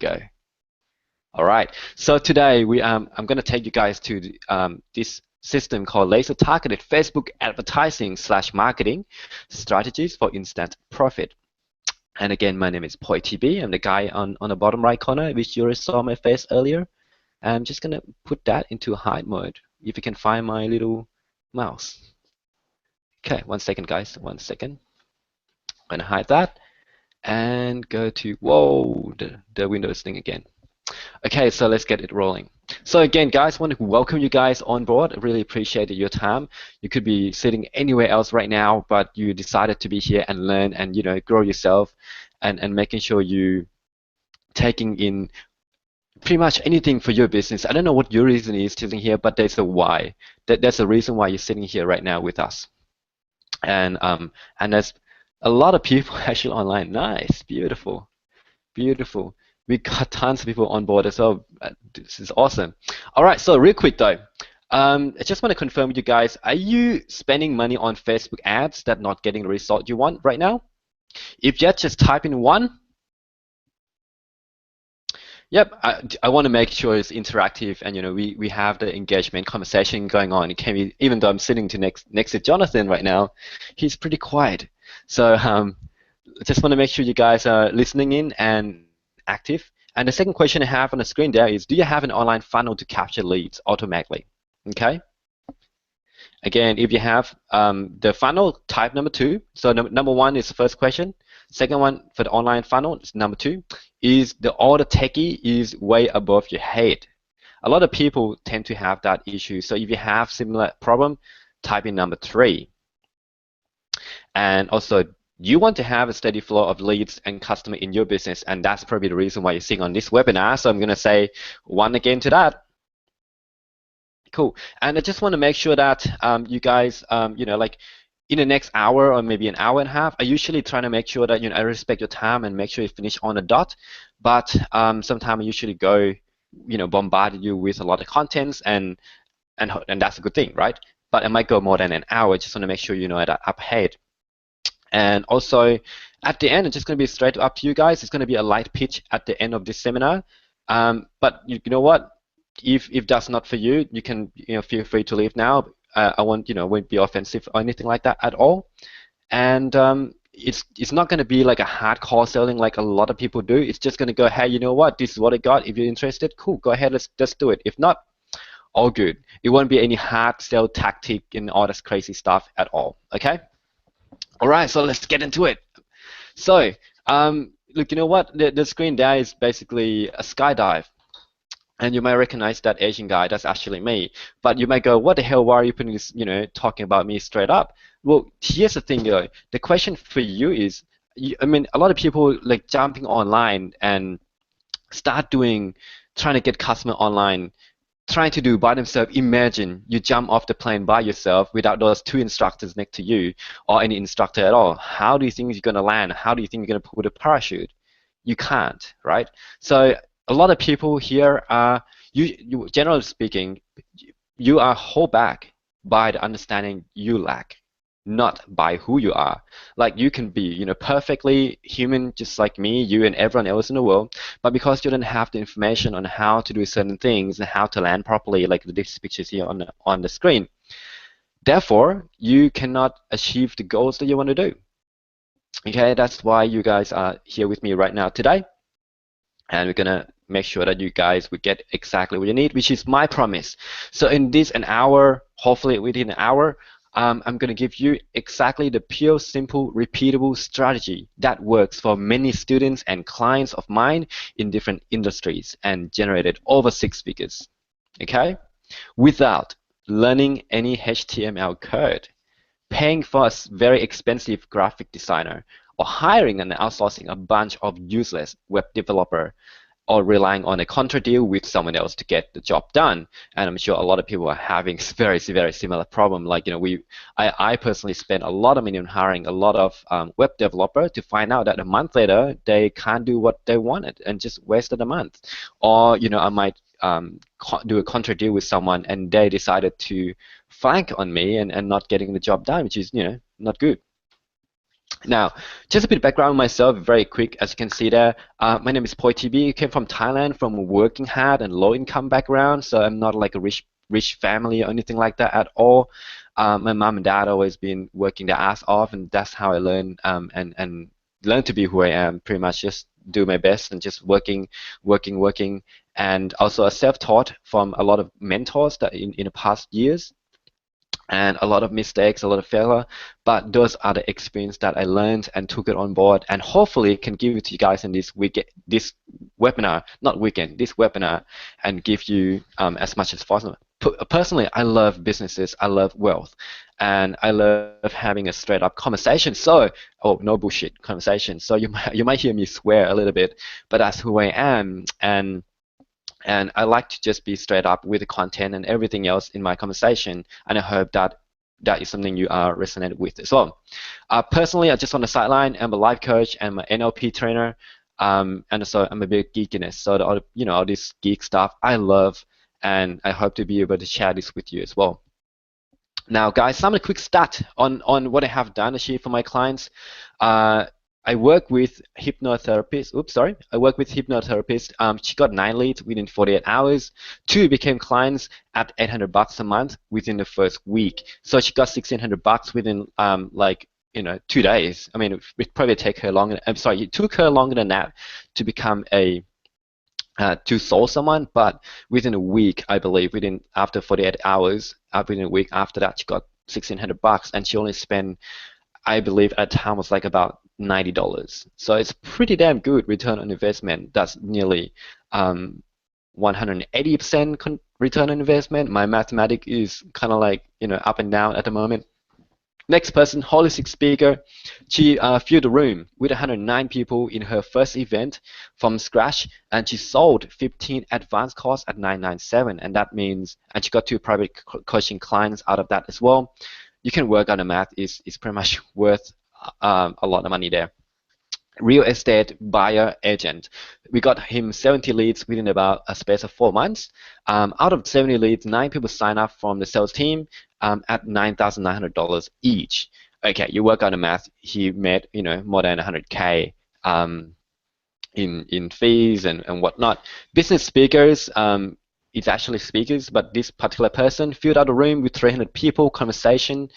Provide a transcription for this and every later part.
you go. All right. So today I'm going to take you guys to this system called laser targeted Facebook advertising / marketing strategies for instant profit. And again, my name is Poi TB. I'm the guy on the bottom right corner, which you saw my face earlier. I'm just going to put that into hide mode. If you can find my little mouse. Okay, 1 second, guys. 1 second. I'm going to hide that and go to, whoa, the Windows thing again. Okay, so let's get it rolling. So again, guys, I want to welcome you guys on board. I really appreciate your time. You could be sitting anywhere else right now, but you decided to be here and learn and grow yourself and making sure you taking in pretty much anything for your business. I don't know what your reason is sitting here, but there's a why. There's a reason why you're sitting here right now with us. And there's a lot of people actually online. Nice, beautiful, beautiful. We got tons of people on board as well. This is awesome. All right, so real quick though, I just want to confirm with you guys, are you spending money on Facebook ads that not getting the result you want right now? If yes, just type in 1. Yep, I want to make sure it's interactive and we have the engagement conversation going on. It can be, even though I'm sitting next to Jonathan right now, he's pretty quiet. So just want to make sure you guys are listening in and active. And the second question I have on the screen there is, do you have an online funnel to capture leads automatically? Okay. Again, if you have the funnel, type number 2. So number 1 is the first question. Second one for the online funnel is number 2. Is the order techie is way above your head? A lot of people tend to have that issue. So if you have similar problem, type in number 3. And also, you want to have a steady flow of leads and customer in your business, and that's probably the reason why you're seeing on this webinar. So I'm going to say 1 again to that. Cool. And I just want to make sure that you guys, like in the next hour or maybe an hour and a half, I usually try to make sure that I respect your time and make sure you finish on the dot. But sometimes I usually go, bombard you with a lot of contents, and that's a good thing, right? But I might go more than an hour. Just want to make sure you know that up ahead. And also, at the end, it's just going to be straight up to you guys. It's going to be a light pitch at the end of this seminar. But you know what? If that's not for you, you can feel free to leave now. I won't be offensive or anything like that at all. And it's not going to be like a hardcore selling like a lot of people do. It's just going to go, hey, you know what? This is what I got. If you're interested, cool. Go ahead. Let's do it. If not, all good. It won't be any hard sell tactic and all this crazy stuff at all. Okay. All right. So let's get into it. So look, you know what? The screen there is basically a skydive. And you might recognize that Asian guy. That's actually me. But you might go, what the hell? Why are you putting this, talking about me straight up? Well, here's the thing, though. The question for you is, I mean, a lot of people like jumping online and start trying to get customer online, trying to do by themselves. Imagine you jump off the plane by yourself without those 2 instructors next to you or any instructor at all. How do you think you're going to land? How do you think you're going to put a parachute? You can't, right? So a lot of people here are, you generally speaking, you are held back by the understanding you lack, not by who you are. Like you can be, perfectly human, just like me, you, and everyone else in the world, but because you don't have the information on how to do certain things and how to land properly, like these pictures here on the screen, therefore you cannot achieve the goals that you want to do. Okay, that's why you guys are here with me right now today. And we're gonna make sure that you guys will get exactly what you need, which is my promise. So in this an hour, hopefully within an hour, I'm gonna give you exactly the pure, simple, repeatable strategy that works for many students and clients of mine in different industries and generated over 6 figures, okay? Without learning any HTML code, paying for a very expensive graphic designer, or hiring and outsourcing a bunch of useless web developer, or relying on a contract deal with someone else to get the job done. And I'm sure a lot of people are having very similar problem. Like I personally spent a lot of money on hiring a lot of web developer to find out that a month later they can't do what they wanted and just wasted a month. Or I might do a contract deal with someone and they decided to flank on me and not getting the job done, which is not good. Now, just a bit of background on myself, very quick, as you can see there. My name is Poi TB. I came from Thailand, from a working hard and low income background, so I'm not like a rich family or anything like that at all. My mom and dad always been working their ass off, and that's how I learned and learn to be who I am. Pretty much just do my best and just working, and also a self-taught from a lot of mentors that in the past years and a lot of mistakes, a lot of failure, but those are the experience that I learned and took it on board, and hopefully can give it to you guys in this week, this webinar, not weekend, this webinar, and give you as much as possible. Personally, I love businesses, I love wealth, and I love having a straight up conversation. So, oh, no bullshit conversation. So you might hear me swear a little bit, but that's who I am, and I like to just be straight up with the content and everything else in my conversation. And I hope that that is something you are resonated with as well. Personally, I just on the sideline, I'm a life coach and I'm an NLP trainer, and so I'm a big geekiness. So all this geek stuff I love, and I hope to be able to share this with you as well. Now, guys, some of the quick stat on what I have done achieve for my clients. Uh, I work with hypnotherapists. Oops, sorry. I work with hypnotherapists. She got 9 leads within 48 hours. 2 became clients at $800 a month within the first week. So she got $1,600 within like 2 days. I mean, it probably take her longer. I'm sorry, it took her longer than that to become a to solve someone, but within a week, I believe, after 48 hours, within a week after that, she got $1,600, and she only spent, I believe, at the time was like about $90. So it's pretty damn good return on investment. That's nearly 180% return on investment. My mathematics is kind of like up and down at the moment. Next person, holistic speaker. She filled the room with 109 people in her first event from scratch, and she sold 15 advanced courses at 997, and that means, and she got 2 private coaching clients out of that as well. You can work on the math. Is pretty much worth a lot of money there. Real estate buyer agent. We got him 70 leads within about a space of 4 months. Out of 70 leads, 9 people sign up from the sales team at $9,900 each. Okay, you work out the math. He made more than 100K in fees and whatnot. Business speakers. It's actually speakers, but this particular person filled out a room with 300 people, conversation.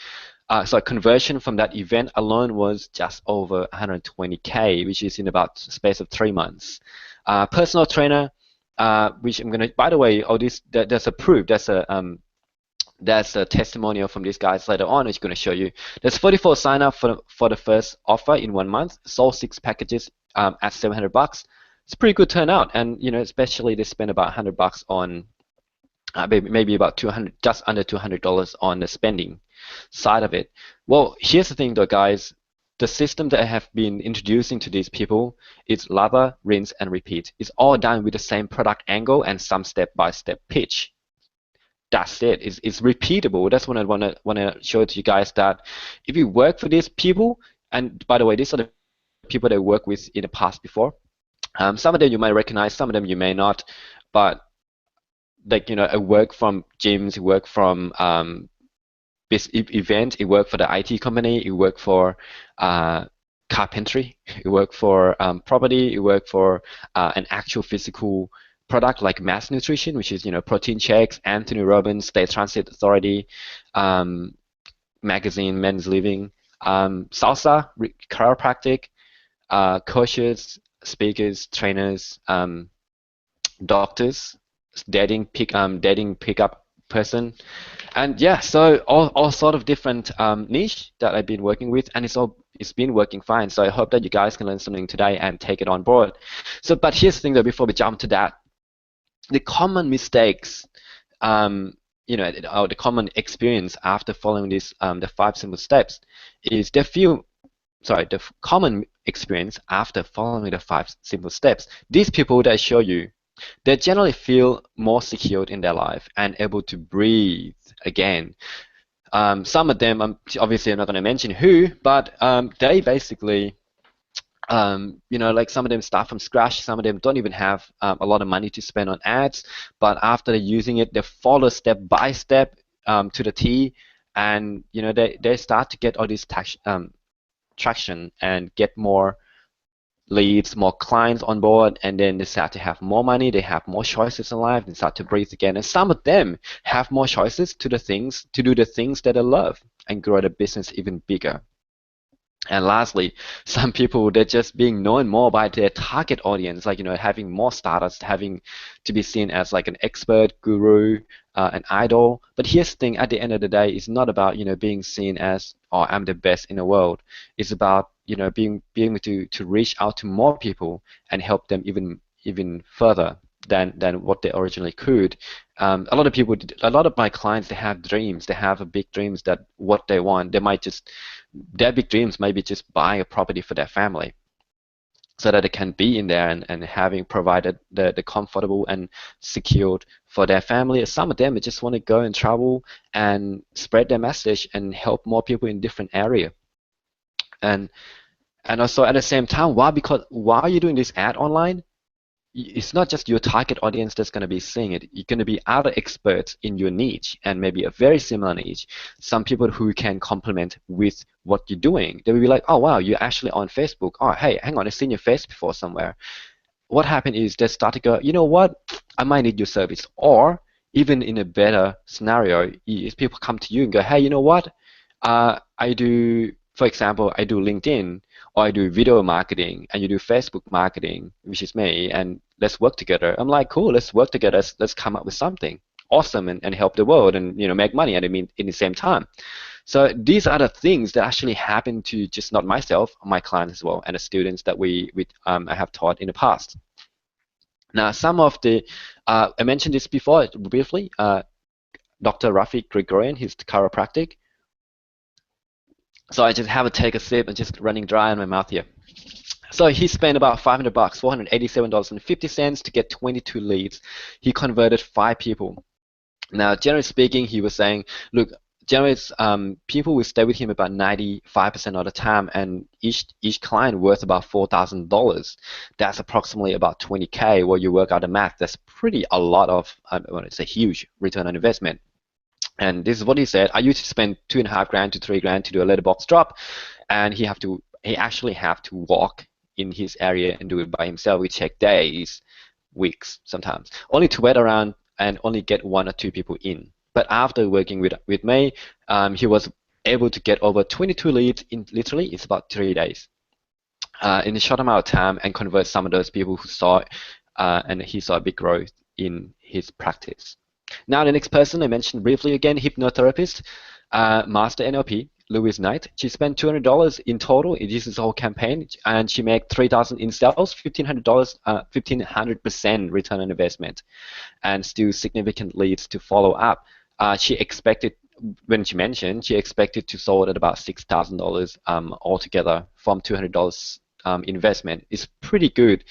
So conversion from that event alone was just over 120K, which is in about space of 3 months. Personal trainer, which I'm gonna. By the way, there's a proof. There's a testimonial from these guys later on. It's going to show you. There's 44 sign up for the first offer in 1 month. Sold 6 packages at $700. It's a pretty good turnout, and especially they spend about $100 on. Maybe about 200, just under $200 on the spending side of it. Well, here's the thing though, guys. The system that I have been introducing to these people is lather, rinse, and repeat. It's all done with the same product angle and some step-by-step pitch. That's it. It's repeatable. That's what I wanna show to you guys, that if you work for these people, and by the way, these are the people that I work with in the past before. Some of them you might recognize, some of them you may not, but like I work from gyms, I work from this event, I work for the IT company, I work for carpentry, I work for property, I work for an actual physical product like Mass Nutrition, which is protein shakes, Anthony Robbins, State Transit Authority, magazine, Men's Living, salsa, chiropractic, coaches, speakers, trainers, doctors, dating pickup person, and yeah, so all sort of different niche that I've been working with, and it's been working fine. So I hope that you guys can learn something today and take it on board. So, but here's the thing though, before we jump to that, the common mistakes, or the common experience after following this, the 5 simple steps, is the common experience after following the 5 simple steps. These people that I show you, they generally feel more secure in their life and able to breathe again. Some of them, obviously I'm not going to mention who, but they basically, like some of them start from scratch. Some of them don't even have a lot of money to spend on ads, but after they're using it, they follow step by step to the T, and they start to get all these traction and get more leads, more clients on board, and then they start to have more money, they have more choices in life, they start to breathe again. And some of them have more choices to do the things that they love and grow the business even bigger. And lastly, some people, they're just being known more by their target audience, like, having more status, having to be seen as like an expert, guru, an idol. But here's the thing, at the end of the day, it's not about, being seen as, oh, I'm the best in the world. It's about, being able to reach out to more people and help them even further than what they originally could. A lot of my clients, they have dreams, they have a big dreams that what they want. Their big dreams might be just buying a property for their family so that they can be in there and having provided the comfortable and secured for their family. Some of them just want to go and travel and spread their message and help more people in different area. And also at the same time, why are you doing this ad online? It's not just your target audience that's going to be seeing it. You're going to be other experts in your niche and maybe a very similar niche. Some people who can complement with what you're doing. They will be like, oh, wow, you're actually on Facebook. Oh, hey, hang on, I've seen your face before somewhere. What happened is they start to go, you know what, I might need your service. Or even in a better scenario, is people come to you and go, hey, you know what, I do, for example, I do LinkedIn, or I do video marketing, and you do Facebook marketing, which is me, and let's work together. I'm like, cool, let's work together. Let's come up with something awesome and help the world and make money at in the same time. So these are the things that actually happen to just not myself, my clients as well, and the students that I have taught in the past. Now, some of the I mentioned this before briefly. Dr. Rafi Gregorian, he's the chiropractic. So I just have to take a sip and just running dry in my mouth here. So he spent about $500, $487.50 to get 22 leads. He converted 5 people. Now, generally speaking, he was saying, look, generally people will stay with him about 95% of the time, and each client worth about $4,000. That's approximately about 20K. Well, you work out the math. That's pretty a lot of, well, it's a huge return on investment. And this is what he said. I used to spend $2,500 to $3,000 to do a letterbox drop, and he actually have to walk in his area and do it by himself. We check days, weeks, sometimes, only to wait around and only get 1 or 2 people in. But after working with me, he was able to get over 22 leads in literally it's about 3 days in a short amount of time, and convert some of those people who saw and he saw a big growth in his practice. Now the next person I mentioned briefly again, hypnotherapist, master NLP, Louise Knight. She spent $200 in total. This is the whole campaign, and she made $3,000 in sales, $1,500, 1,500% return on investment, and still significant leads to follow up. She expected, when she mentioned, she expected to sold at about $6,000 altogether from $200 investment. It's pretty good.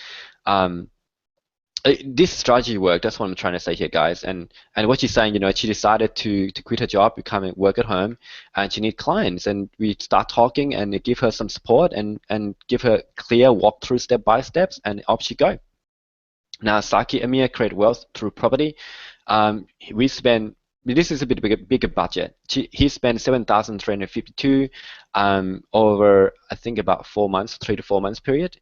This strategy worked. That's what I'm trying to say here, guys. And what she's saying, she decided to quit her job, become and work at home, and she need clients. And we start talking and give her some support and give her clear walkthrough step by steps, and off she go. Now, Saki Amir create wealth through property. We spend. This is a bit bigger budget. He spent $7,352 over, I think, about 4 months, 3 to 4 months period.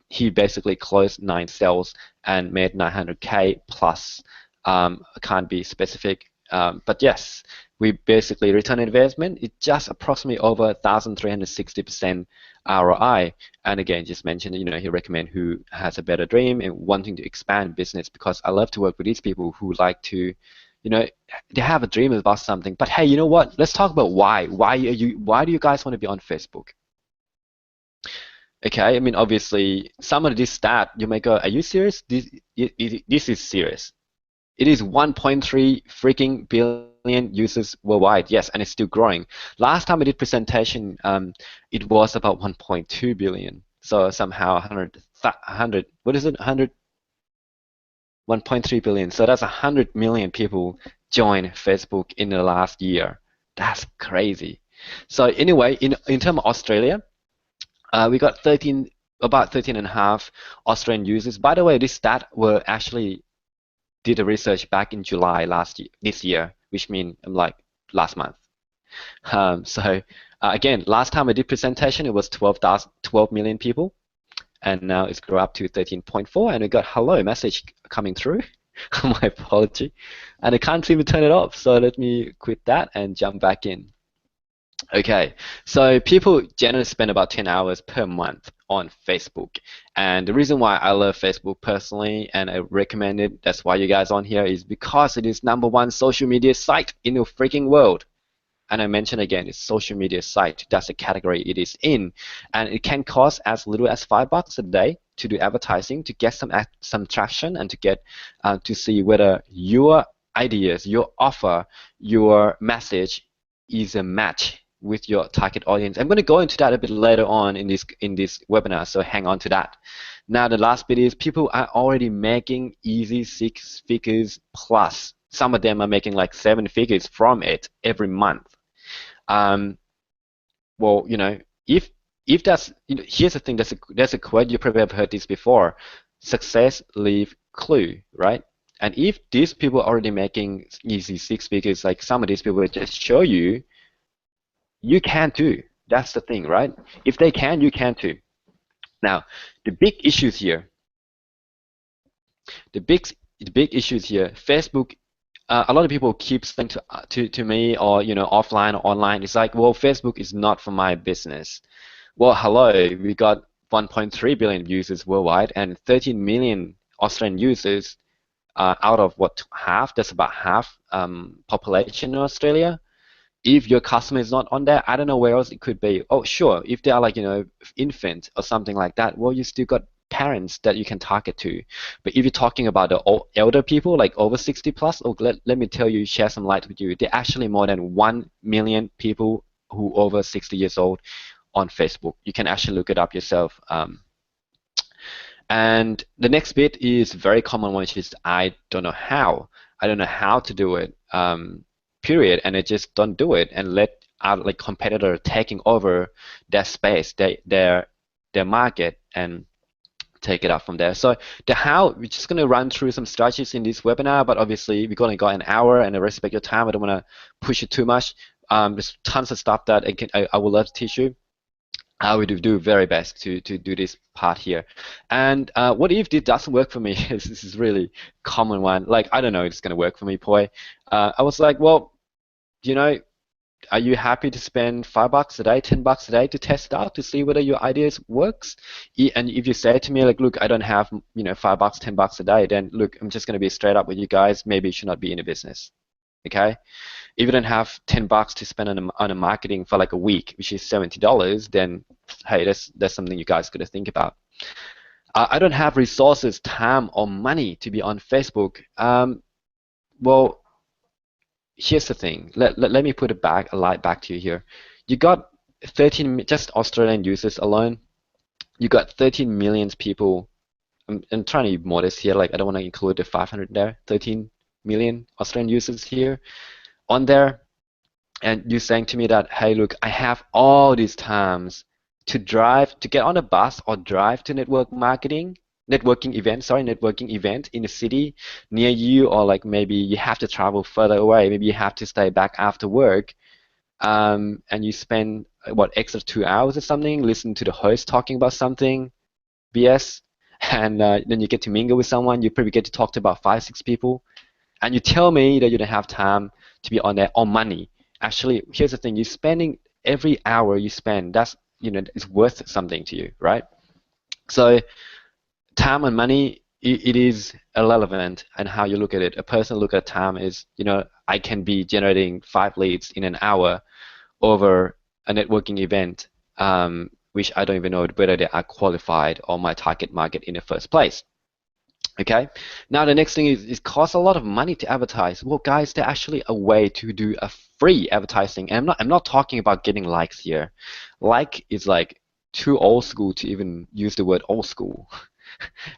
He basically closed 9 sales and made 900K plus. I can't be specific, but yes, we basically return on investment. It's just approximately over 1,360% ROI. And again, just mentioned, he recommend who has a better dream and wanting to expand business, because I love to work with these people who like to, they have a dream about something. But hey, you know what? Let's talk about why. Why do you guys want to be on Facebook? Okay, I mean, obviously, some of this stat, you may go, are you serious? This is serious. It is 1.3 freaking billion users worldwide, yes, and it's still growing. Last time I did presentation, it was about 1.2 billion. So somehow 100, what is it, 100, 1.3 billion. So that's 100 million people joined Facebook in the last year. That's crazy. So anyway, in terms of Australia, we got about 13 and a half Australian users. By the way, this stat were actually did a research back in July this year, which means like last month. So Again, last time I did presentation, it was 12 million people, and now it's grown up to 13.4, and we got hello message coming through. My apology, and I can't seem to turn it off. So let me quit that and jump back in. Okay, so people generally spend about 10 hours per month on Facebook. And the reason why I love Facebook personally and I recommend it, that's why you guys on here, is because it is #1 social media site in the freaking world. And I mention again, it's social media site. That's the category it is in, and it can cost as little as $5 a day to do advertising to get some traction and to get to see whether your ideas, your offer, your message is a match with your target audience. I'm going to go into that a bit later on in this webinar, so hang on to that. Now the last bit is people are already making easy 6 figures plus. Some of them are making like 7 figures from it every month. Well, if that's, here's the thing, there's a quote, you probably have heard this before: success leave clue, right? And if these people are already making easy 6 figures, like some of these people will just show you, you can too. That's the thing, right? If they can, you can too. Now, the big issues here, Facebook. A lot of people keep saying to me, or offline or online, it's like, well, Facebook is not for my business. Well, hello, we got 1.3 billion users worldwide and 13 million Australian users out of what, half? That's about half population in Australia. If your customer is not on there, I don't know where else it could be. Oh, sure, if they are like, infant or something like that, well, you still got parents that you can target to. But if you're talking about the elder people, like over 60 plus, oh, let me tell you, share some light with you. There are actually more than 1 million people who are over 60 years old on Facebook. You can actually look it up yourself. And the next bit is very common one, which is I don't know how. I don't know how to do it. Period. And I just don't do it and let our like competitor taking over their space, their market, and take it up from there. So the how, we're just going to run through some strategies in this webinar, but obviously we've only got an hour and I respect your time. I don't want to push it too much. There's tons of stuff that I would love to teach you. I would do very best to do this part here. And what if this doesn't work for me? This is really common one. Like, I don't know if it's going to work for me, Poi. I was like, well, are you happy to spend $5 a day, $10 a day to test it out to see whether your ideas works? And if you say to me like, look, I don't have $5, $10 a day, then look, I'm just going to be straight up with you guys. Maybe you should not be in a business. Okay? If you don't have $10 to spend on a marketing for like a week, which is $70, then hey, that's something you guys got to think about. I don't have resources, time, or money to be on Facebook. Well, here's the thing. Let me put a light back to you here. You got 13, just Australian users alone. You got 13 million people. I'm trying to be modest here. Like, I don't want to include the 500 there. 13 million Australian users here on there. And you're saying to me that, hey, look, I have all these times to get on a bus or drive to networking event in a city near you, or like maybe you have to travel further away, maybe you have to stay back after work, and you spend what, extra 2 hours or something, listen to the host talking about something, BS, and then you get to mingle with someone, you probably get to talk to about 5-6 people, and you tell me that you don't have time to be on there, or money. Actually, here's the thing, you're spending every hour you spend, that's, it's worth something to you, right? So time and money, it is irrelevant, and how you look at it. A person look at time is, I can be generating 5 leads in an hour over a networking event, which I don't even know whether they are qualified or my target market in the first place. Okay, now the next thing is it costs a lot of money to advertise. Well, guys, there's actually a way to do a free advertising, and I'm not talking about getting likes here. Like is like too old school to even use the word old school.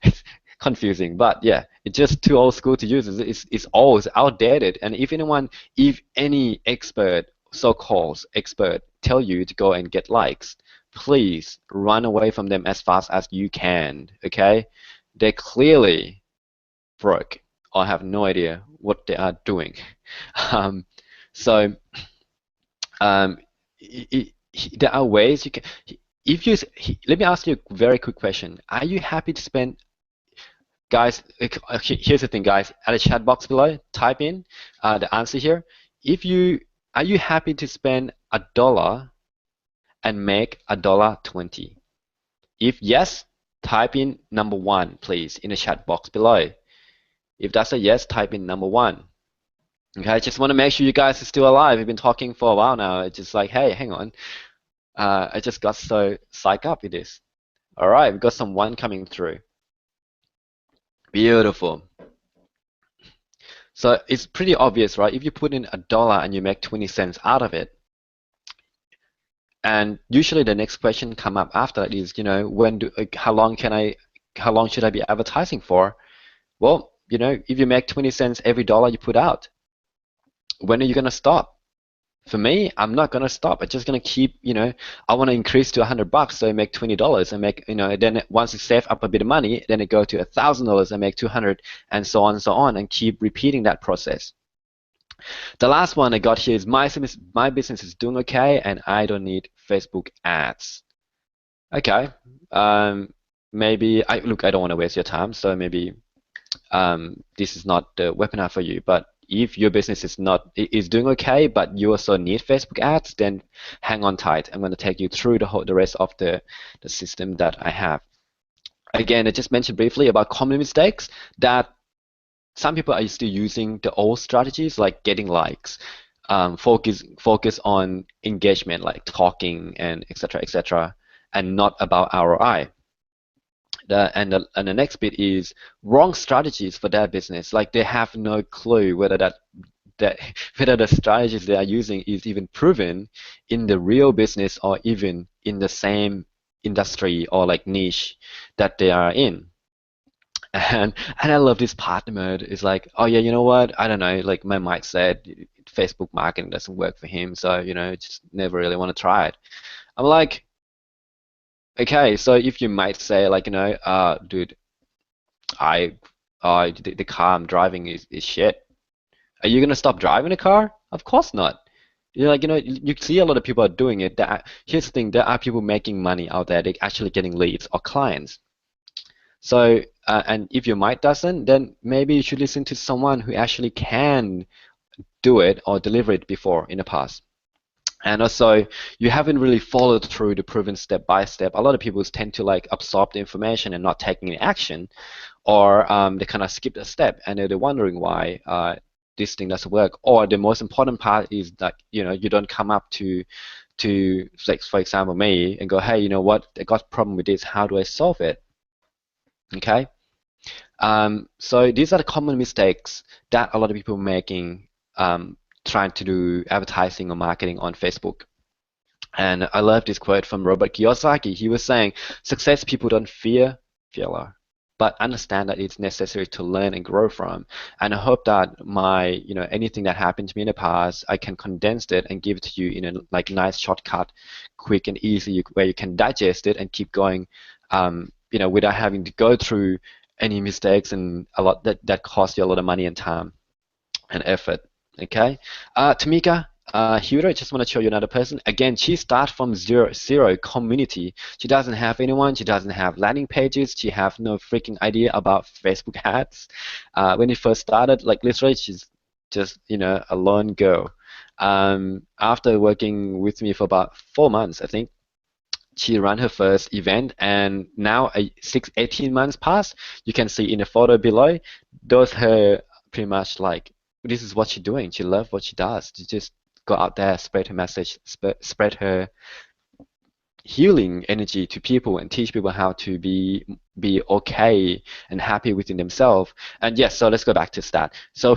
It's confusing, but yeah, it's just too old school to use. It's old, it's outdated. And if any expert, so-called expert, tell you to go and get likes, please run away from them as fast as you can. Okay, they're clearly broke or have no idea what they are doing. So there are ways you can. If you let me ask you a very quick question. Are you happy to spend, guys? Here's the thing, guys. At the chat box below, type in the answer here. If you Are you happy to spend $1 and make $1.20? If yes, type in number one, please, in the chat box below. If that's a yes, type in number one. Okay, I just want to make sure you guys are still alive. We've been talking for a while now. It's just like, hey, hang on. I just got so psyched up with this. All right, we've got some one coming through. Beautiful. So it's pretty obvious, right? If you put in $1 and you make 20 cents out of it, and usually the next question come up after that is, how long should I be advertising for? Well, if you make 20 cents every dollar you put out, when are you going to stop? For me, I'm not going to stop. I'm just going to keep, I want to increase to $100, so I make $20 and make, then once you save up a bit of money, then it go to $1,000 and make 200 and so on, and keep repeating that process. The last one I got here is my business is doing okay and I don't need Facebook ads. Okay, maybe I don't want to waste your time, so maybe this is not the webinar for you. But if your business is doing okay, but you also need Facebook ads, then hang on tight. I'm going to take you through the rest of the system that I have. Again, I just mentioned briefly about common mistakes that some people are still using the old strategies like getting likes, focus on engagement like talking and etc., and not about ROI. And the next bit is wrong strategies for their business. Like they have no clue whether whether the strategies they are using is even proven in the real business or even in the same industry or like niche that they are in. And I love this partner mode. It's like, oh yeah, you know what? I don't know. Like my Mike said, Facebook marketing doesn't work for him, so just never really want to try it. I'm like, okay, so if you might say like, dude, the car I'm driving is shit. Are you gonna stop driving the car? Of course not. You're like, you see a lot of people are doing it. Here's the thing, there are people making money out there. They're actually getting leads or clients. So, and if your mic doesn't, then maybe you should listen to someone who actually can do it or deliver it before in the past. And also, you haven't really followed through the proven step by step. A lot of people tend to like absorb the information and not taking any action, or they kind of skip a step and they're wondering why this thing doesn't work. Or the most important part is that you don't come up to like, for example, me and go, hey, you know what? I got a problem with this. How do I solve it? Okay. So these are the common mistakes that a lot of people are making trying to do advertising or marketing on Facebook. And I love this quote from Robert Kiyosaki. He was saying, success people don't fear failure, but understand that it's necessary to learn and grow from. And I hope that anything that happened to me in the past, I can condense it and give it to you in a like nice shortcut, quick and easy, where you can digest it and keep going, without having to go through any mistakes and a lot that cost you a lot of money and time and effort. Okay, Tamika Huda, I just want to show you another person. Again, she starts from zero community. She doesn't have anyone. She doesn't have landing pages. She have no freaking idea about Facebook ads. When he first started, like literally, she's just a lone girl. After working with me for about 4 months, I think, she ran her first event, and now 18 months passed. You can see in the photo below, those her pretty much like, this is what she's doing. She loves what she does. She just go out there, spread her message, spread her healing energy to people and teach people how to be okay and happy within themselves. And yes, so let's go back to stat. So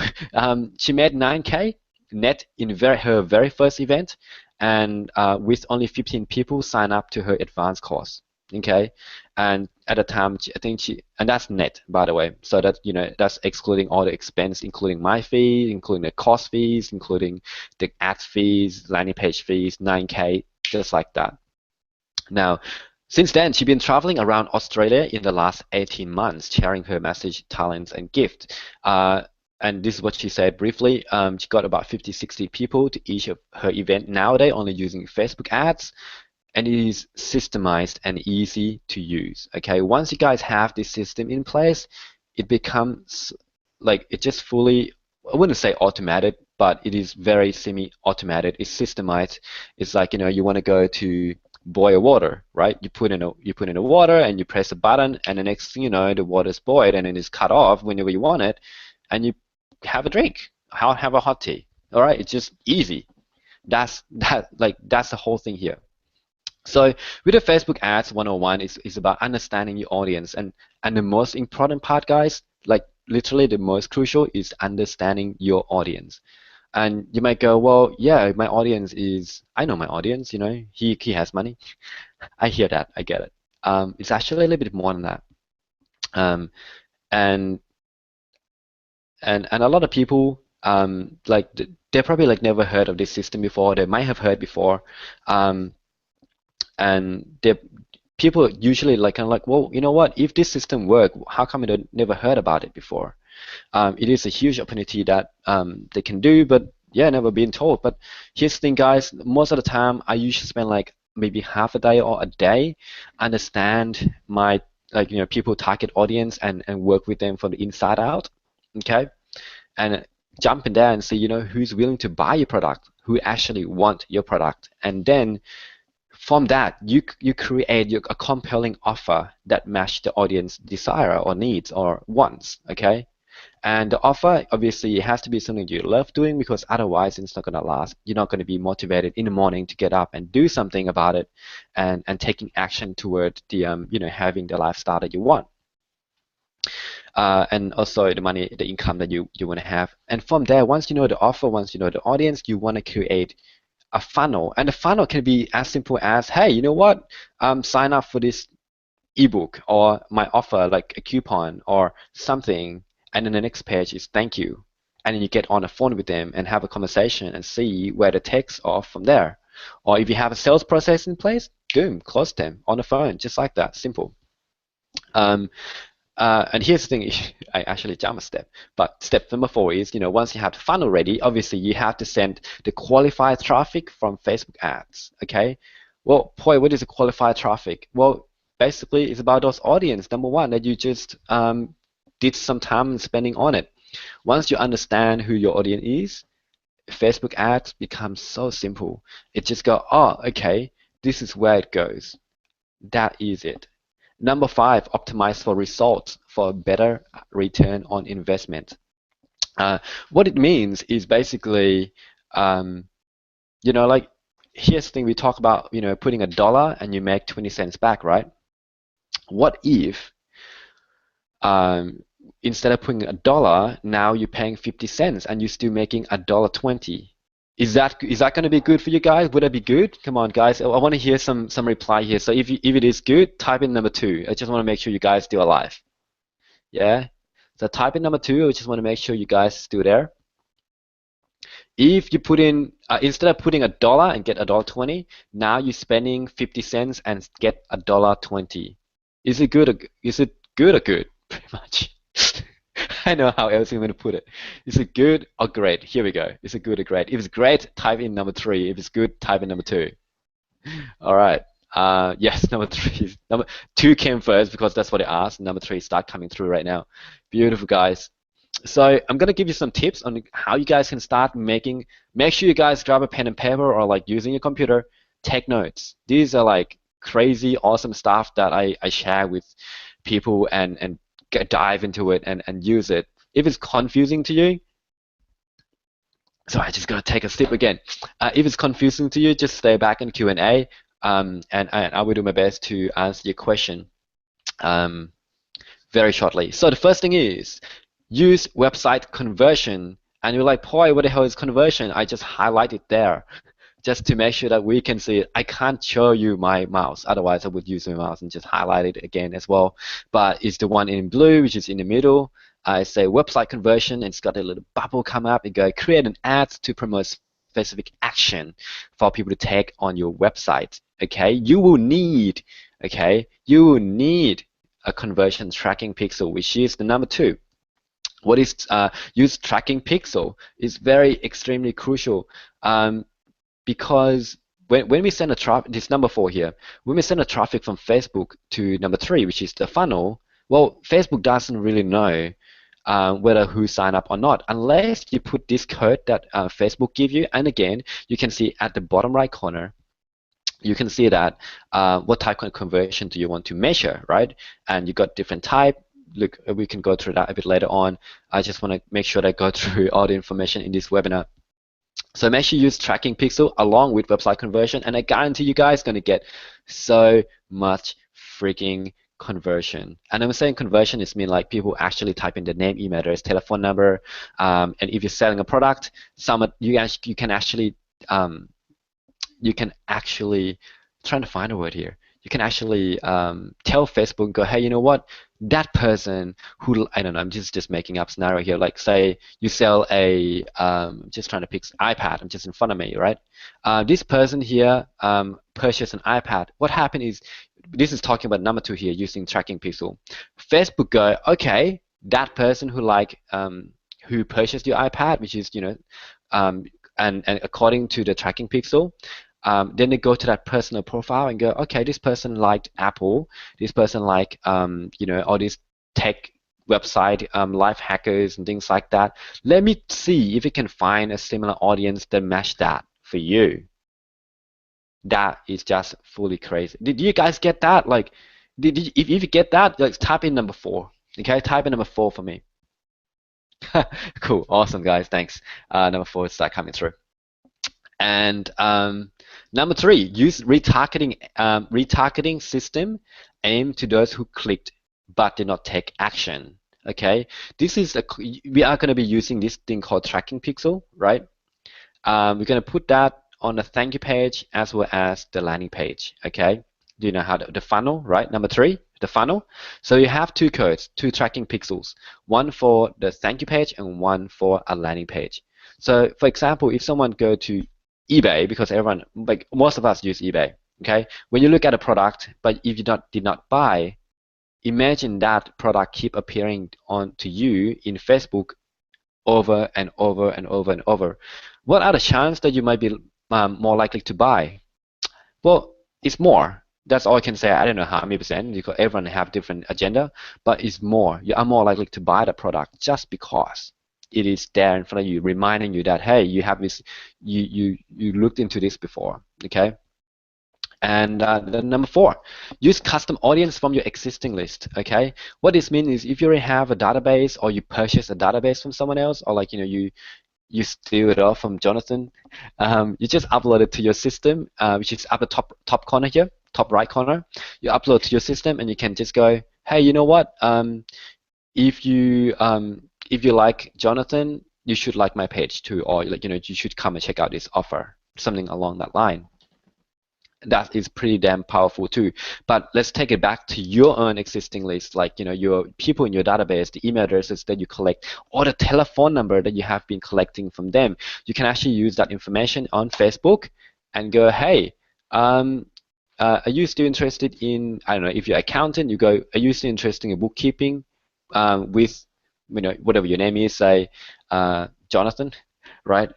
she made 9K net in her very first event, and with only 15 people sign up to her advanced course. Okay, and at the time, I think and that's net, by the way. So that that's excluding all the expense, including my fee, including the cost fees, including the ads fees, landing page fees, 9K, just like that. Now, since then, she's been traveling around Australia in the last 18 months, sharing her message, talents, and gift. and this is what she said briefly. She got about 50, 60 people to each of her event nowadays, only using Facebook ads, and it is systemized and easy to use. Okay, once you guys have this system in place, it becomes like it just fully, I wouldn't say automated, but it is very semi-automated. It's systemized. It's like, you want to go to boil water, right? You put in a water and you press a button, and the next thing you know, the water's boiled and it is cut off whenever you want it, and you have a drink. Have a hot tea. All right, it's just easy. That's the whole thing here. So with the Facebook ads 101 is about understanding your audience, and the most important part, guys, like literally the most crucial, is understanding your audience. And you might go, well, yeah, my audience is, I know my audience, he has money. I hear that, I get it. It's actually a little bit more than that. And a lot of people, like they probably like never heard of this system before. They might have heard before. And people usually like kind of like, well, you know what? If this system worked, how come I never heard about it before? It is a huge opportunity that they can do, but yeah, never been told. But here's the thing, guys. Most of the time, I usually spend like maybe half a day or a day understand my people target audience and work with them from the inside out. Okay, and jump in there and see who's willing to buy your product, who actually want your product, and then from that, you create a compelling offer that match the audience desire or needs or wants, okay? And the offer, obviously, it has to be something you love doing, because otherwise it's not going to last. You're not going to be motivated in the morning to get up and do something about it and taking action toward the, having the lifestyle that you want. And also the money, the income that you want to have. And from there, once you know the offer, once you know the audience, you want to create a funnel, and the funnel can be as simple as, hey, you know what, sign up for this ebook or my offer, like a coupon or something, and then the next page is thank you, and then you get on the phone with them and have a conversation and see where the takes off from there. Or if you have a sales process in place, boom, close them on the phone, just like that, simple. And here's the thing, I actually jump a step, but step number 4 is, once you have the funnel ready, obviously you have to send the qualified traffic from Facebook ads, okay? Well, boy, what is a qualified traffic? Well, basically it's about those audience, number 1, that you just did some time spending on it. Once you understand who your audience is, Facebook ads becomes so simple. It just go, oh, okay, this is where it goes. That is it. Number 5, optimize for results for a better return on investment. What it means is basically, like here's the thing, we talk about, putting $1 and you make 20 cents back, right? What if instead of putting $1, now you're paying 50 cents and you're still making $1.20? Is that going to be good for you guys? Would that be good? Come on, guys. I want to hear some reply here. So if it is good, type in number 2. I just want to make sure you guys still alive. Yeah. So type in number 2. I just want to make sure you guys still there. If you put in instead of putting $1 and get $1.20, now you're spending 50 cents and get $1.20. Is it good? Is it good or good? Pretty much. I know how else I'm going to put it. Is it good or great? Here we go. Is it good or great? If it's great, type in number 3. If it's good, type in number 2. All right. Yes, number 3. Number 2 came first because that's what it asked. Number 3 start coming through right now. Beautiful, guys. So I'm going to give you some tips on how you guys can start making. Make sure you guys grab a pen and paper or like using your computer. Take notes. These are like crazy, awesome stuff that I share with people and dive into it and use it. If it's confusing to you, so I just gotta take a sip again. If it's confusing to you, just stay back in Q&A, and I will do my best to answer your question very shortly. So the first thing is use website conversion, and you're like, boy, what the hell is conversion? I just highlight it there, just to make sure that we can see it. I can't show you my mouse, otherwise I would use my mouse and just highlight it again as well. But it's the one in blue, which is in the middle. I say website conversion, and it's got a little bubble come up. You go create an ad to promote specific action for people to take on your website. Okay, you will need a conversion tracking pixel, which is the number 2. What is use tracking pixel is very extremely crucial, because when we send a traffic, this number 4 here, when we send a traffic from Facebook to number 3, which is the funnel, well, Facebook doesn't really know whether who signed up or not, unless you put this code that Facebook give you. And again, you can see at the bottom right corner, you can see that what type of conversion do you want to measure, right? And you got different type. Look, we can go through that a bit later on. I just want to make sure that I go through all the information in this webinar. So make sure you use tracking pixel along with website conversion, and I guarantee you guys going to get so much freaking conversion. And I'm saying conversion is mean like people actually type in the name, email address, telephone number, and if you're selling a product, you can actually trying to find a word here. You can actually tell Facebook, go, hey, you know what? That person who, I don't know, I'm just making up scenario here. Like say you sell a, just trying to pick iPad, I'm just in front of me, right? This person here purchased an iPad. What happened is, this is talking about number 2 here using tracking pixel. Facebook go, okay, that person who purchased your iPad, which is, and according to the tracking pixel, then they go to that personal profile and go, okay, this person liked Apple, this person liked, all these tech website, life hackers and things like that. Let me see if we can find a similar audience that match that for you. That is just fully crazy. Did you guys get that? Like, if you get that, like, type in number 4. Okay, type in number 4 for me. Cool, awesome, guys. Thanks. Number 4 is start coming through. And number 3, use retargeting system aimed to those who clicked but did not take action. Okay, we are going to be using this thing called tracking pixel, right? We're going to put that on the thank you page as well as the landing page. Okay, do you know how the funnel, right? Number 3, the funnel. So you have 2 codes, 2 tracking pixels, one for the thank you page and one for a landing page. So for example, if someone go to eBay, because everyone, like most of us use eBay, okay? When you look at a product, but if you did not buy, imagine that product keep appearing on to you in Facebook over and over and over and over. What are the chances that you might be more likely to buy? Well, it's more. That's all I can say. I don't know how many percent, because everyone have different agenda, but it's more. You are more likely to buy the product just because it is there in front of you, reminding you that, hey, you have this, you looked into this before, okay? And the number 4, use custom audience from your existing list, okay? What this means is if you already have a database or you purchase a database from someone else, or like, you steal it off from Jonathan, you just upload it to your system, which is up the top corner here, top right corner. You upload to your system and you can just go, hey, you know what? If you like Jonathan, you should like my page too, or like, you should come and check out this offer, something along that line. That is pretty damn powerful too. But let's take it back to your own existing list, like your people in your database, the email addresses that you collect, or the telephone number that you have been collecting from them. You can actually use that information on Facebook and go, hey, are you still interested in, I don't know, if you're an accountant, you go, are you still interested in bookkeeping with, whatever your name is, say Jonathan, right?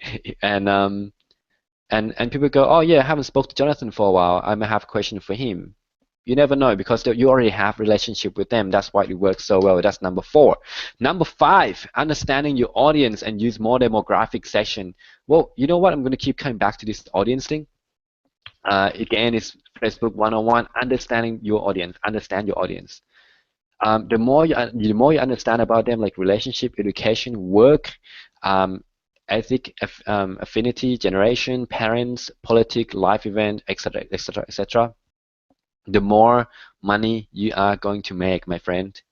And people go, oh yeah, I haven't spoken to Jonathan for a while. I may have a question for him. You never know, because you already have relationship with them. That's why it works so well. That's number 4. Number 5, understanding your audience and use more demographic session. Well, you know what? I'm going to keep coming back to this audience thing. Again, it's Facebook 101, understanding your audience. Understand your audience. The more you understand about them, like relationship, education, work, ethic, affinity, generation, parents, politics, life event, etc., etc., etc., the more money you are going to make, my friend.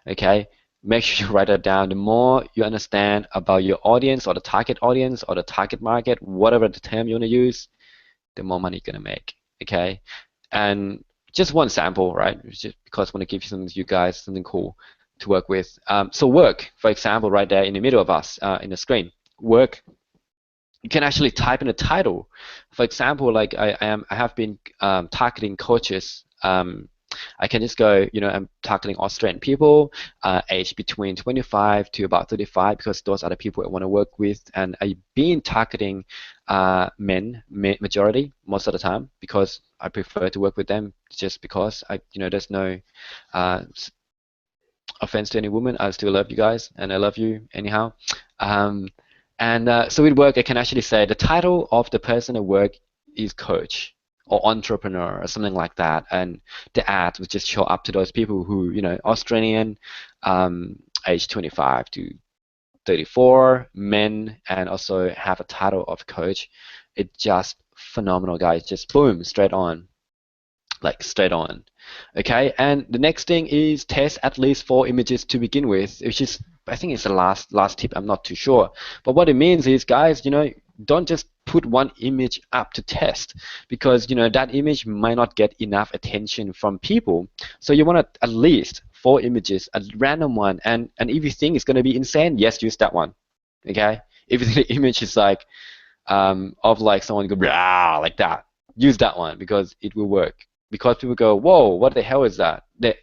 Okay, make sure you write that down. The more you understand about your audience or the target audience or the target market, whatever the term you want to use, the more money you're gonna make. Okay, and just one sample, right? Just because I want to give you guys something cool to work with. So work, for example, right there in the middle of us in the screen. Work, you can actually type in a title. For example, like I have been targeting coaches I can just go, I'm targeting Australian people, aged between 25 to about 35, because those are the people I want to work with. And I've been targeting men, majority, most of the time, because I prefer to work with them, just because there's no uh, offense to any woman. I still love you guys, and I love you anyhow. Um, and so with work, I can actually say the title of the person at work is coach or entrepreneur or something like that, and the ad would just show up to those people who, Australian, age 25 to 34, men, and also have a title of coach. It's just phenomenal, guys. Just boom, straight on, like straight on. Okay, and the next thing is test at least 4 images to begin with, which is, I think, it's the last tip. I'm not too sure, but what it means is, guys, don't just put one image up to test, because that image might not get enough attention from people. So you want at least 4 images, a random one, and if you think it's going to be insane, yes, use that one. Okay, if the image is like of like someone go "Rah," like that, use that one, because it will work. Because people go, whoa, what the hell is that? They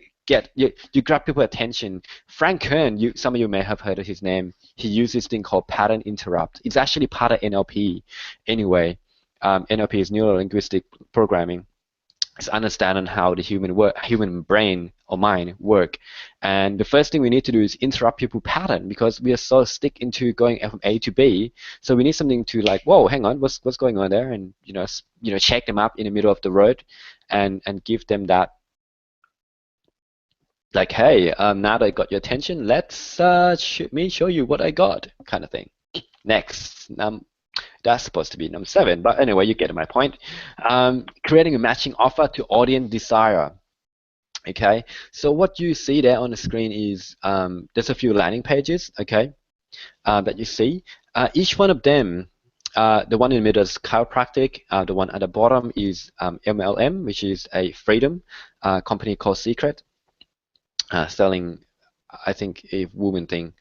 you grab people's attention. Frank Kern, some of you may have heard of his name. He uses this thing called pattern interrupt. It's actually part of NLP anyway. NLP is neuro linguistic programming. It's understanding how the human brain or mind work. And the first thing we need to do is interrupt people's pattern, because we are so stick into going from A to B. So we need something to like, whoa, hang on, what's going on there? And check them up in the middle of the road, and give them that, like, hey, now that I got your attention, let's me show you what I got, kind of thing. Next, that's supposed to be number 7, but anyway, you get my point. Creating a matching offer to audience desire. Okay, so what you see there on the screen is there's a few landing pages, okay, that you see. Each one of them, the one in the middle is chiropractic. The one at the bottom is MLM, which is a freedom company called Secret, selling, I think, a woman thing.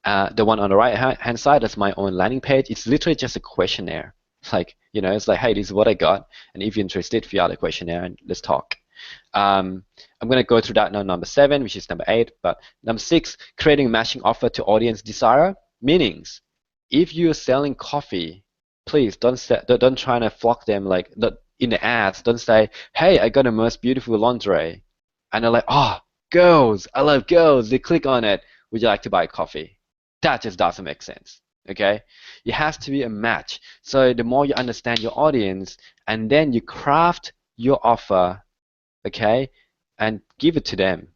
The one on the right hand side, that's my own landing page. It's literally just a questionnaire. Like, it's like, hey, this is what I got, and if you're interested, fill out the questionnaire and let's talk. I'm going to go through that now, number 7, which is number 8. But number 6, creating a matching offer to audience desire. Meanings, if you're selling coffee, please don't try to flock them like in the ads. Don't say, hey, I got a most beautiful lingerie, and they're like, oh, girls, I love girls. They click on it. Would you like to buy coffee? That just doesn't make sense. Okay, it has to be a match. So the more you understand your audience, and then you craft your offer, okay, and give it to them.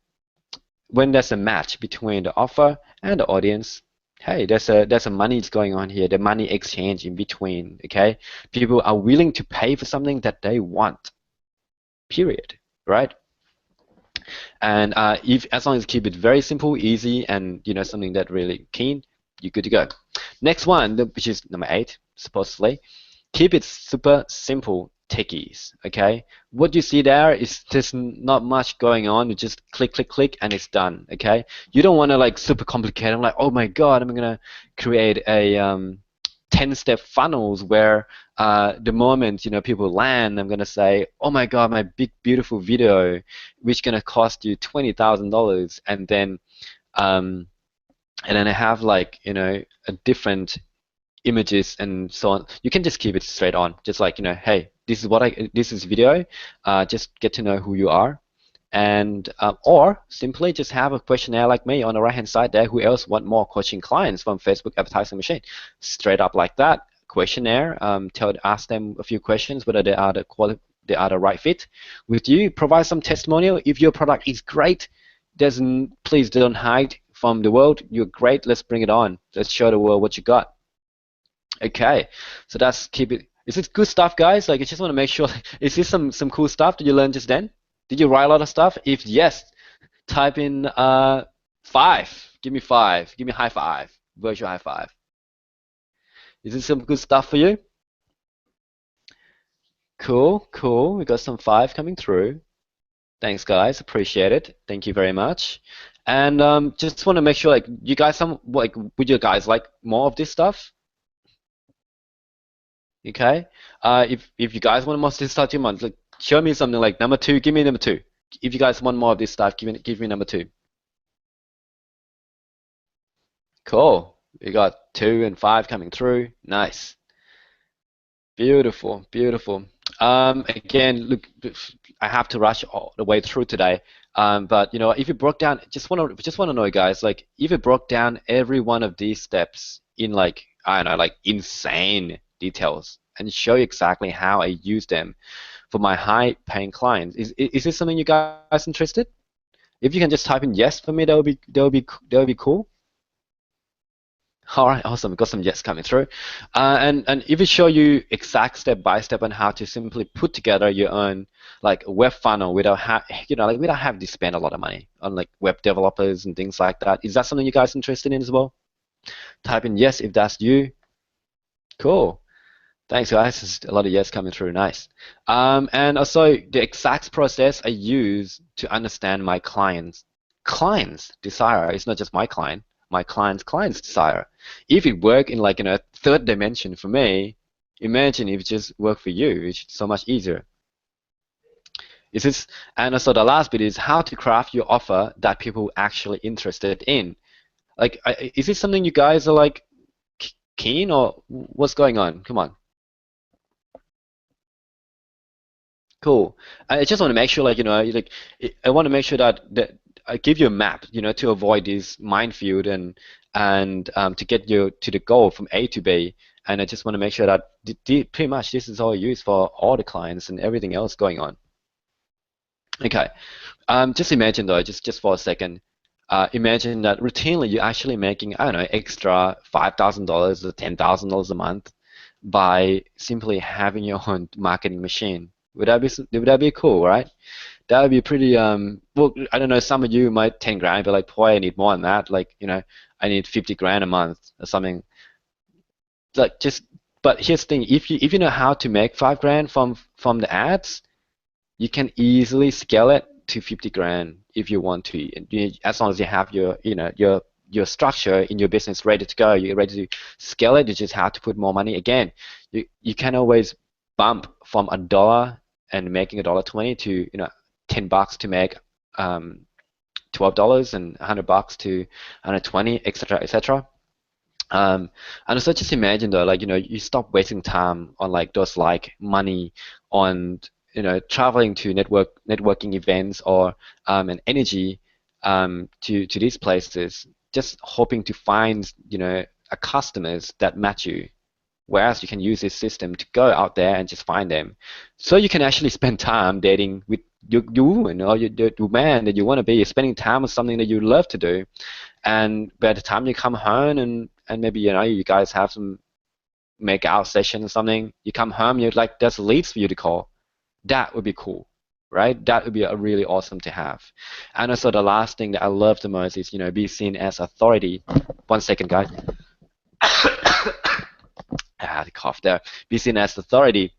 When there's a match between the offer and the audience, hey, there's a money that's going on here, the money exchange in between, okay? People are willing to pay for something that they want, period, right? And if as long as you keep it very simple, easy, and something that really keen, you're good to go. Next one, which is number 8, supposedly, keep it super simple, techies. Okay, what you see there is just not much going on. You just click, click, click, and it's done. Okay, you don't want to like super complicate. I'm like, oh my god, I'm gonna create a 10-step funnels where the moment people land, I'm gonna say, oh my god, my big beautiful video, which gonna cost you $20,000, and then I have like a different images and so on. You can just keep it straight on, just like hey, this is video. Just get to know who you are, and or simply just have a questionnaire like me on the right hand side there. Who else want more coaching clients from Facebook advertising machine? Straight up like that questionnaire. Ask them a few questions whether they are the right fit with you. Provide some testimonial. If your product is great, please don't hide from the world. You're great. Let's bring it on. Let's show the world what you got. Okay, so that's keep it. Is this good stuff, guys? Like, I just want to make sure. Is this some cool stuff? Did you learn just then? Did you write a lot of stuff? If yes, type in 5. Give me 5. Give me high 5. Virtual high 5. Is this some good stuff for you? Cool, cool. We got some 5 coming through. Thanks, guys. Appreciate it. Thank you very much. And just want to make sure, like, you guys, would you guys like more of this stuff? Okay. If you guys want more to start your month, like, show me something like number 2. Give me number 2. if you guys want more of this stuff, give me number two. Cool. We got 2 and 5 coming through. Nice. Beautiful, beautiful. Again, look, I have to rush all the way through today. But you know, if you broke down, just wanna know, guys, like if you broke down every one of these steps in like I don't know, like insane details, and show you exactly how I use them for my high-paying clients, is this something you guys interested? If you can just type in yes for me, that would be cool. All right, awesome. Got some yes coming through. And if it show you exact step by step on how to simply put together your own like web funnel without like without having to spend a lot of money on like web developers and things like that. Is that something you guys interested in as well? Type in yes if that's you. Cool. Thanks, guys. There's a lot of yes coming through. Nice. And also the exact process I use to understand my client's desire. It's not just my client, my client's desire. If it worked in like in a third dimension for me, imagine if it just worked for you. It's so much easier. Is this? And also the last bit is how to craft your offer that people actually interested in. Like, is this something you guys are like keen or what's going on? Come on. Cool. I just want to make sure, like, like I want to make sure that I give you a map, to avoid this minefield and to get you to the goal from A to B. And I just want to make sure that pretty much this is all used for all the clients and everything else going on. Okay. Just imagine though, just for a second, imagine that routinely you're actually making, I don't know, extra $5,000 or $10,000 a month by simply having your own marketing machine. Would that be cool, right? That would be pretty well, I don't know, some of you might 10 grand be like, boy, I need more than that. Like, I need 50 grand a month or something. Like just but here's the thing, if you know how to make 5 grand from the ads, you can easily scale it to 50 grand if you want to. And as long as you have your structure in your business ready to go, you're ready to scale it, you just have to put more money. Again, you can always bump from $1 and making $1.20 to $10 to make $12 and $100 to 120, etc., etc. And so just imagine though, like, you stop wasting time on like those like money on, traveling to networking events or and energy to these places, just hoping to find, a customers that match you. Whereas you can use this system to go out there and just find them. So you can actually spend time dating with your woman or your man that you want to be, spending time on something that you love to do. And by the time you come home and maybe you guys have some make out session or something, you come home, you're like, there's leads for you to call. That would be cool, right? That would be a really awesome to have. And also the last thing that I love the most is be seen as authority. One second, guys. I had a cough there. Be seen as authority.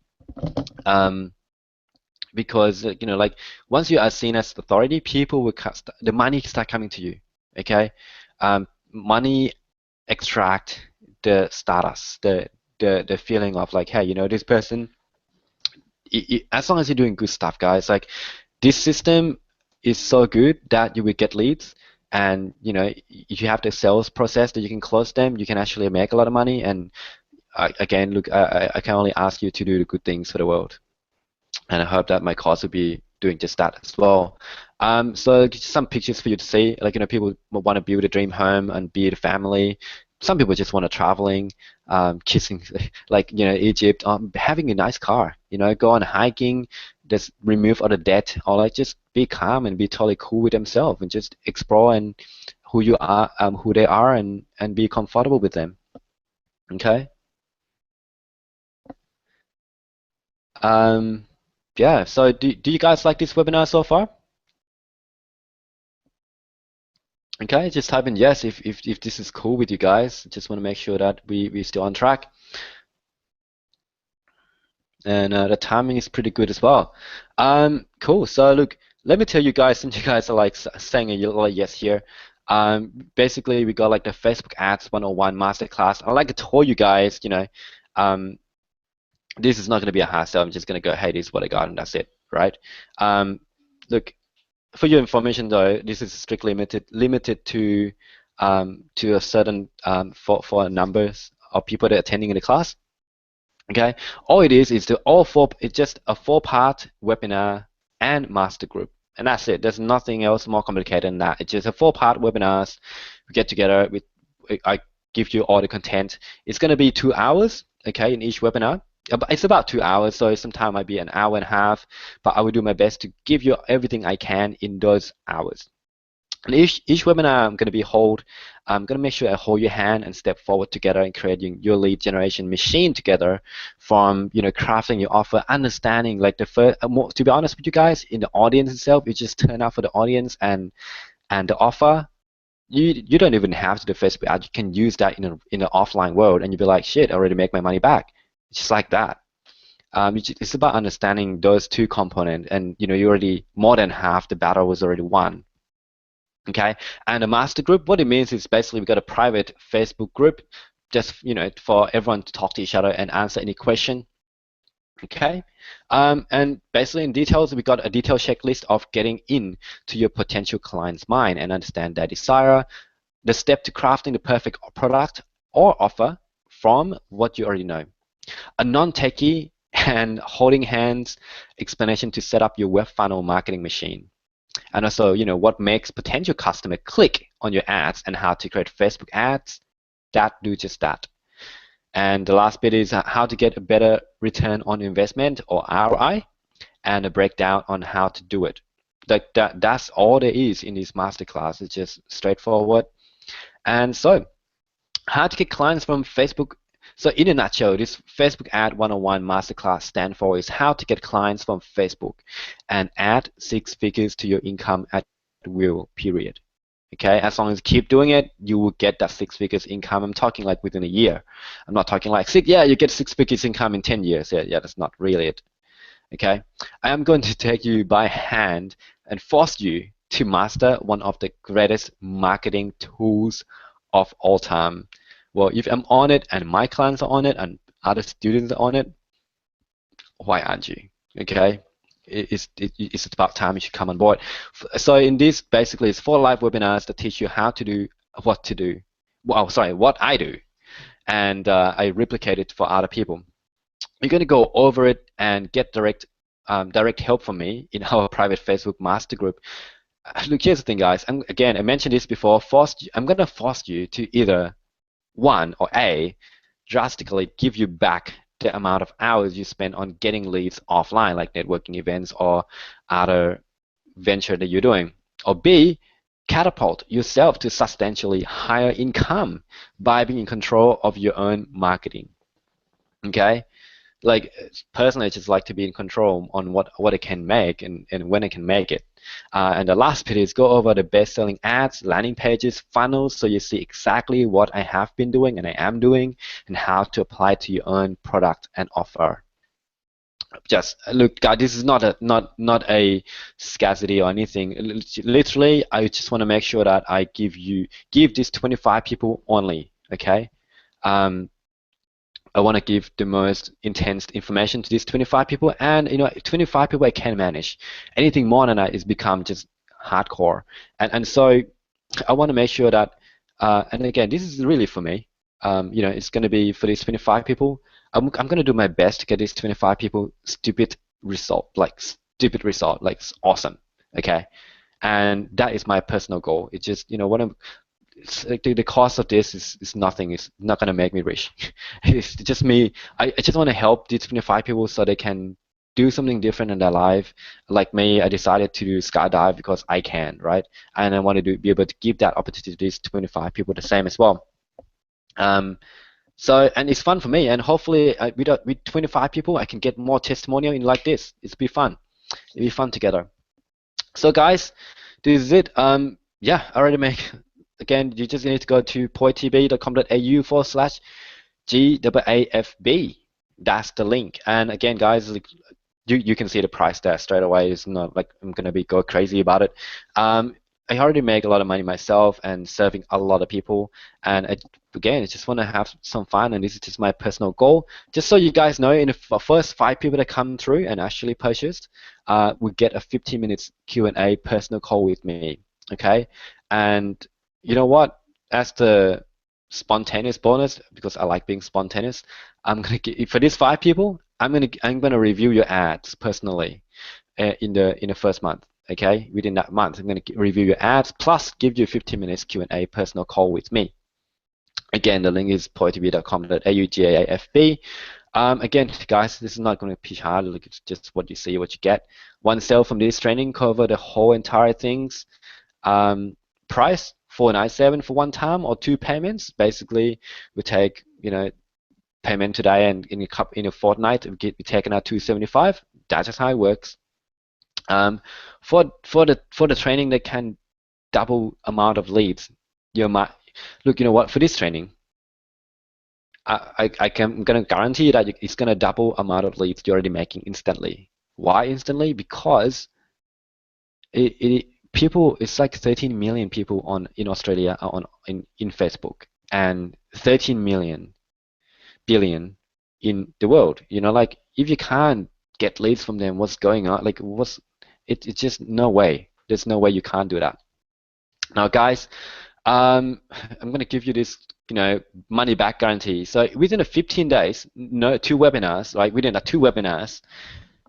Because like once you are seen as authority, people will the money start coming to you. Okay, money extract the status, the feeling of like, hey, this person. As long as you're doing good stuff, guys, like this system is so good that you will get leads, and if you have the sales process that you can close them, you can actually make a lot of money. And again, look, I can only ask you to do the good things for the world. And I hope that my course will be doing just that as well. So just some pictures for you to see. Like, people want to build a dream home and build a family. Some people just want to traveling, kissing, like, Egypt, having a nice car, go on hiking, just remove all the debt, or like just be calm and be totally cool with themselves and just explore and who they are, and be comfortable with them. Okay. Um, yeah. So do you guys like this webinar so far? Okay, just type in yes if this is cool with you guys. Just want to make sure that we still on track. And the timing is pretty good as well. Cool. So look, let me tell you guys, since you guys are like saying a lot of yes here. Basically we got like the Facebook Ads 101 Masterclass. I like to tell you guys, this is not going to be a hard sell. I'm just going to go, hey, this is what I got, and that's it, right? Look. For your information though, this is strictly limited to a certain for numbers of people that are attending in the class. Okay, all it is the all four. It's just a four-part webinar and master group, and that's it. There's nothing else more complicated than that. It's just a four-part webinars. We get together. I give you all the content. It's going to be 2 hours. Okay, in each webinar. It's about 2 hours, so sometimes might be an hour and a half. But I will do my best to give you everything I can in those hours. And each webinar I'm going to make sure I hold your hand and step forward together and creating your lead generation machine together from, crafting your offer, understanding like the first, to be honest with you guys, in the audience itself, you just turn out for the audience and the offer. You don't even have to do Facebook ad. You can use that in an offline world and you'll be like, shit, I already make my money back. It's just like that. It's about understanding those two components, and you already more than half the battle was already won. Okay, and a master group, what it means is basically we've got a private Facebook group just for everyone to talk to each other and answer any question. Okay, and basically in details, we got a detailed checklist of getting in to your potential client's mind and understand their desire, the step to crafting the perfect product or offer from what you already know. A non-techie and holding hands explanation to set up your web funnel marketing machine. And also, what makes potential customer click on your ads and how to create Facebook ads that do just that. And the last bit is how to get a better return on investment or ROI, and a breakdown on how to do it. That's all there is in this masterclass. It's just straightforward. And so, how to get clients from Facebook. So in a nutshell, this Facebook Ad 101 Masterclass stand for is how to get clients from Facebook and add 6 figures to your income at will, period. Okay, as long as you keep doing it, you will get that 6 figures income. I'm talking like within a year. I'm not talking like you get 6 figures income in 10 years. Yeah, that's not really it. Okay, I am going to take you by hand and force you to master one of the greatest marketing tools of all time. Well, if I'm on it and my clients are on it and other students are on it, why aren't you? Okay, it's about time you should come on board. So in this, basically, it's 4 live webinars that teach you how to do what to do. Well, sorry, what I do, and I replicate it for other people. You're going to go over it and get direct help from me in our private Facebook master group. Look, here's the thing, guys. Again, I mentioned this before. I'm going to force you to either one or A, drastically give you back the amount of hours you spend on getting leads offline, like networking events or other venture that you're doing. Or B, catapult yourself to substantially higher income by being in control of your own marketing. Okay? Like personally, I just like to be in control on what I can make and when I can make it. And the last bit is go over the best-selling ads, landing pages, funnels, so you see exactly what I have been doing and I am doing and how to apply to your own product and offer. Just look, guys, this is not a scarcity or anything. Literally, I just want to make sure that I give these 25 people only. Okay. I want to give the most intense information to these 25 people, and 25 people I can manage. Anything more than that is become just hardcore, and so I want to make sure that, and again, this is really for me. It's going to be for these 25 people. I'm going to do my best to get these 25 people stupid result, like awesome. Okay, and that is my personal goal. It's just what I'm. It's like the cost of this is nothing. It's not gonna make me rich. It's just me. I just want to help these 25 people so they can do something different in their life. Like me, I decided to do skydive because I can, right? And I want to be able to give that opportunity to these 25 people the same as well. So and it's fun for me, and hopefully with 25 people, I can get more testimonial in like this. It'll be fun. It'll be fun together. So guys, this is it. Yeah, I already make. Again, you just need to go to poitb.com.au/GAAFB. That's the link. And again, guys, you can see the price there straight away. It's not like I'm gonna go crazy about it. I already make a lot of money myself and serving a lot of people, and again, I just want to have some fun, and this is just my personal goal. Just so you guys know, in the first 5 people that come through and actually purchased, we get a 15 minutes Q&A personal call with me. Okay, and you know what? As the spontaneous bonus, because I like being spontaneous, I'm gonna give, for these 5 people, I'm gonna review your ads personally in the first month. Okay, within that month, I'm gonna review your ads plus give you 15 minutes Q&A personal call with me. Again, the link is poetv.com.au/GAAFB. Again, guys, this is not going to pitch hard. Look, it's just what you see, what you get. One sale from this training cover the whole entire things. Price $497 for one time or 2 payments. Basically, we take payment today, and in a fortnight we taking out $275. That's just how it works. For the training that can double amount of leads, you might look. You know what? For this training, I'm gonna guarantee you that it's gonna double amount of leads you're already making instantly. Why instantly? Because people, it's like 13 million people in Australia are in Facebook, and 13 billion in the world. Like, if you can't get leads from them, what's going on? Like, it's just no way. There's no way you can't do that. Now, guys, I'm going to give you this, money back guarantee. So within 15 days, no 2 webinars, right? Within the 2 webinars,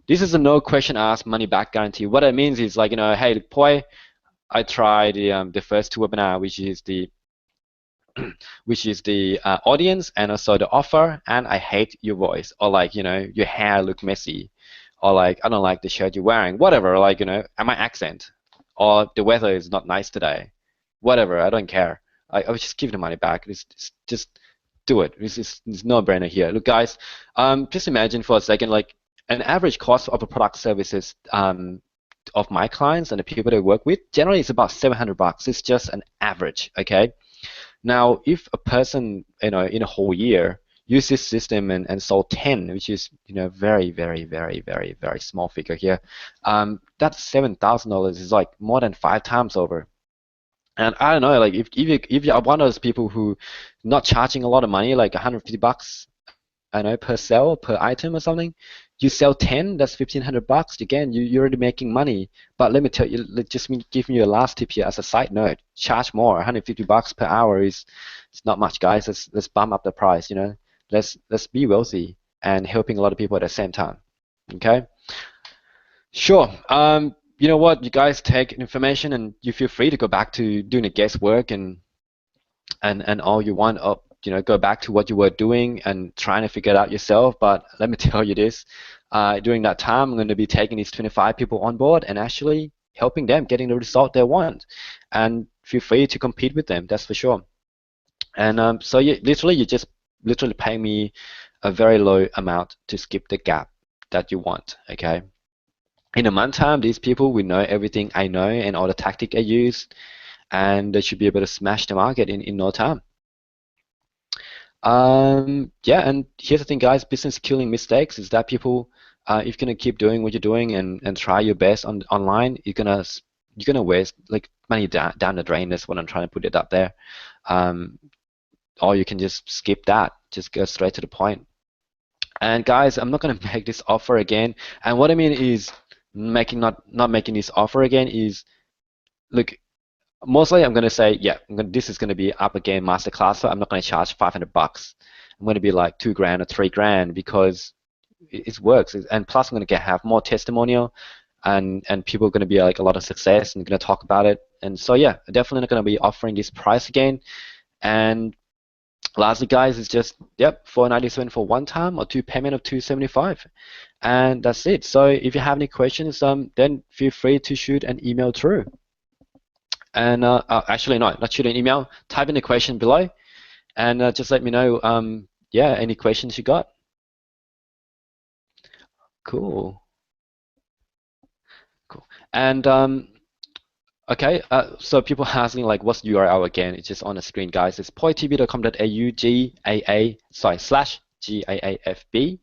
this is a no question asked money back guarantee. What it means is, like, hey, Poi, I tried the first 2 webinar, which is the audience and also the offer, and I hate your voice, or like, your hair look messy, or like, I don't like the shirt you're wearing, whatever, like, and my accent, or the weather is not nice today, whatever, I don't care. I would just give the money back. It's just do it. It's no-brainer here. Look, guys, just imagine for a second, like, an average cost of a product services of my clients and the people they work with, generally it's about $700. It's just an average, okay? Now, if a person, in a whole year use this system and sold 10, which is, very, very, very, very, very small figure here, that's $7,000 is like more than 5 times over. And I don't know, like, if you're one of those people who not charging a lot of money, like $150, I know, per sell, per item or something, you sell 10, that's $1,500. Again, you're already making money. But let me tell you, give me a last tip here as a side note. Charge more. $150 per hour is, it's not much, guys. Let's bump up the price. Let's be wealthy and helping a lot of people at the same time. Okay. Sure. You know what? You guys take information and you feel free to go back to doing the guesswork and all you want. Go back to what you were doing and trying to figure it out yourself. But let me tell you this, during that time, I'm going to be taking these 25 people on board and actually helping them getting the result they want. And feel free to compete with them, that's for sure. And so you just literally pay me a very low amount to skip the gap that you want, okay? In a month time, these people will know everything I know and all the tactic I use, and they should be able to smash the market in no time. Yeah, and here's the thing, guys, business killing mistakes is that people, if you're gonna keep doing what you're doing and try your best online, you're gonna waste like money down the drain. That's what I'm trying to put it up there. Or you can just skip that, just go straight to the point. And guys, I'm not gonna make this offer again. And what I mean is not making this offer again is, look, mostly I'm going to say, yeah, this is going to be up again masterclass, so I'm not going to charge $500. I'm going to be like $2,000 or $3,000 because it works. And plus I'm going to have more testimonial, and people are going to be like a lot of success and going to talk about it. And so yeah, definitely not going to be offering this price again. And lastly, guys, it's just, yep, $497 for one time or 2 payment of $275. And that's it. So if you have any questions, then feel free to shoot an email through. And actually, no, not shoot an email. Type in the question below, and just let me know. Yeah, any questions you got? Cool. Cool. And okay, so people asking like, what's the URL again? It's just on the screen, guys. It's poitv.com.au GAAFB.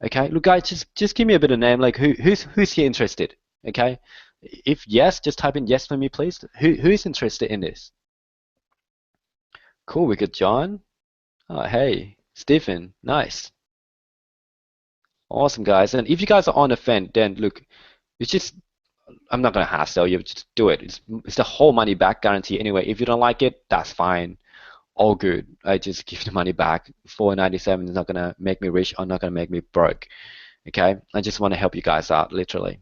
Okay, look, guys, just give me a bit of name. Like, who's here interested? Okay, if yes, just type in yes for me, please. Who's interested in this? Cool, we got John. Oh, hey, Stephen. Nice. Awesome, guys. And if you guys are on the fence, then look, it's just, I'm not gonna hassle you. Just do it. It's the whole money back guarantee anyway. If you don't like it, that's fine. All good. I just give the money back. 497 is not gonna make me rich or not gonna make me broke. Okay? I just want to help you guys out, literally.